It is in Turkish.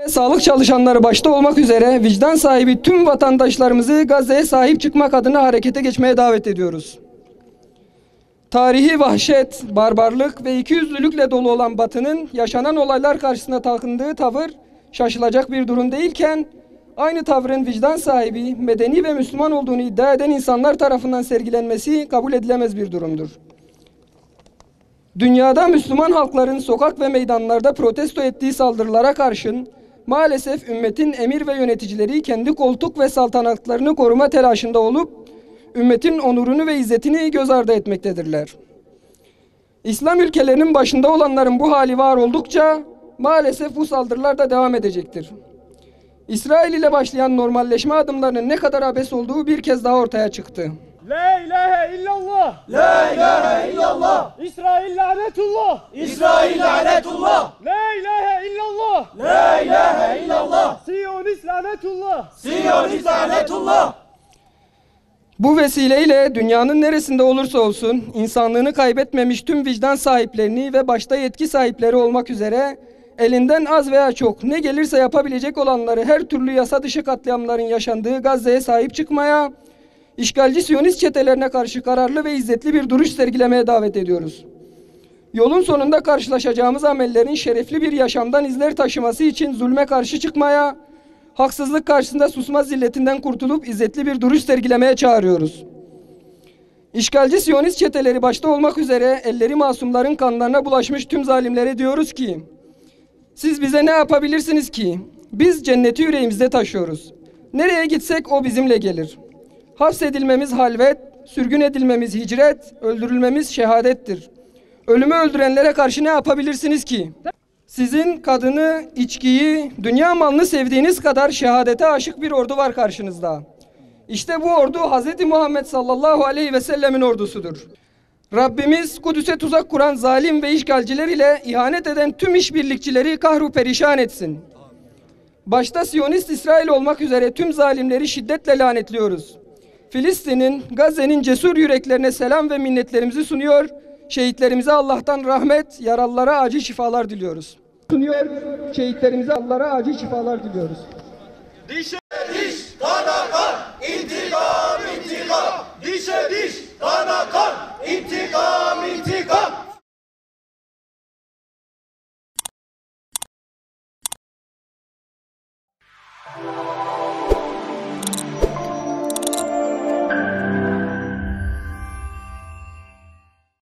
Sağlık çalışanları başta olmak üzere vicdan sahibi tüm vatandaşlarımızı Gazze'ye sahip çıkmak adına harekete geçmeye davet ediyoruz. Tarihi vahşet, barbarlık ve ikiyüzlülükle dolu olan Batı'nın yaşanan olaylar karşısında takındığı tavır şaşılacak bir durum değilken, aynı tavrın vicdan sahibi, medeni ve Müslüman olduğunu iddia eden insanlar tarafından sergilenmesi kabul edilemez bir durumdur. Dünyada Müslüman halkların sokak ve meydanlarda protesto ettiği saldırılara karşın maalesef ümmetin emir ve yöneticileri kendi koltuk ve saltanatlarını koruma telaşında olup ümmetin onurunu ve izzetini göz ardı etmektedirler. İslam ülkelerinin başında olanların bu hali var oldukça maalesef bu saldırılar da devam edecektir. İsrail ile başlayan normalleşme adımlarının ne kadar abes olduğu bir kez daha ortaya çıktı. La ilahe illallah. La ilahe illallah. İsrail lanetullah. İsrail lanetullah. La ilahe illallah. La ilahe illallah. Siyonist lanetullah. Siyonist lanetullah. Bu vesileyle dünyanın neresinde olursa olsun insanlığını kaybetmemiş tüm vicdan sahiplerini ve başta yetki sahipleri olmak üzere elinden az veya çok ne gelirse yapabilecek olanları her türlü yasa dışı katliamların yaşandığı Gazze'ye sahip çıkmaya, işgalci Siyonist çetelerine karşı kararlı ve izzetli bir duruş sergilemeye davet ediyoruz. Yolun sonunda karşılaşacağımız amellerin şerefli bir yaşamdan izler taşıması için zulme karşı çıkmaya, haksızlık karşısında susma zilletinden kurtulup izzetli bir duruş sergilemeye çağırıyoruz. İşgalci Siyonist çeteleri başta olmak üzere elleri masumların kanlarına bulaşmış tüm zalimlere diyoruz ki, siz bize ne yapabilirsiniz ki? Biz cenneti yüreğimizde taşıyoruz. Nereye gitsek o bizimle gelir. Hapsedilmemiz halvet, sürgün edilmemiz hicret, öldürülmemiz şehadettir. Ölümü öldürenlere karşı ne yapabilirsiniz ki? Sizin kadını, içkiyi, dünya malını sevdiğiniz kadar şehadete aşık bir ordu var karşınızda. İşte bu ordu Hz. Muhammed sallallahu aleyhi ve sellemin ordusudur. Rabbimiz Kudüs'e tuzak kuran zalim ve işgalciler ile ihanet eden tüm işbirlikçileri kahru perişan etsin. Başta Siyonist İsrail olmak üzere tüm zalimleri şiddetle lanetliyoruz. Filistin'in, Gazze'nin cesur yüreklerine selam ve minnetlerimizi sunuyor. Şehitlerimize Allah'tan rahmet, yaralılara acil şifalar diliyoruz. Şehitlerimize Allah'a acil şifalar diliyoruz.